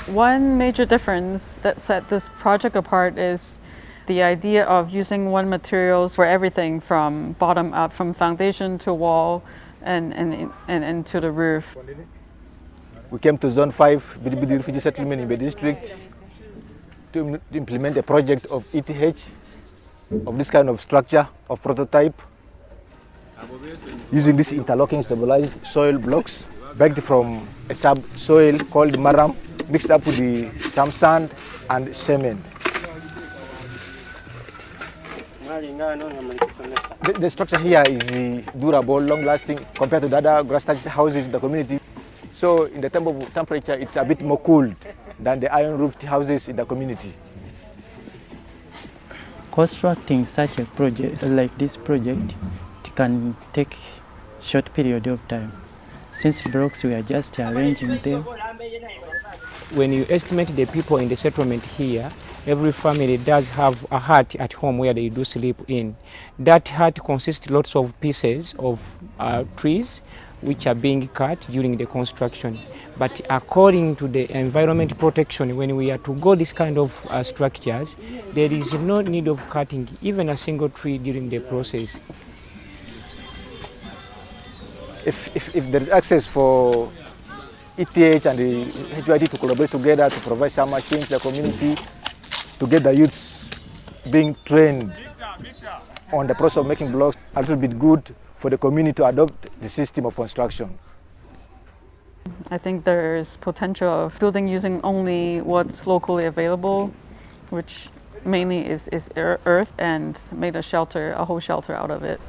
One major difference that set this project apart is the idea of using one materials for everything from bottom up, from foundation to wall and to the roof. We came to Zone 5, Bidibidi Refugee Settlement in the district to implement a project of ETH, of this kind of structure, of prototype, using these interlocking stabilized soil blocks, backed from a subsoil called maram, mixed up with some sand and cement. The structure here is durable, long-lasting compared to the other grass-thatched houses in the community. So in the term of temperature, it's a bit more cooled than the iron-roofed houses in the community. Constructing such a project like this project, it can take short period of time. Since blocks we are just arranging them. When you estimate the people in the settlement here, every family does have a hut at home where they do sleep in. That hut consists lots of pieces of trees which are being cut during the construction. But according to the environment protection, when we are to go this kind of structures, there is no need of cutting even a single tree during the process. If there is access for ETH and the HYD to collaborate together to provide some machines to the community, to get the youths being trained on the process of making blocks, a little bit good for the community to adopt the system of construction. I think there's potential of building using only what's locally available, which mainly is earth, and made a shelter, a whole shelter out of it.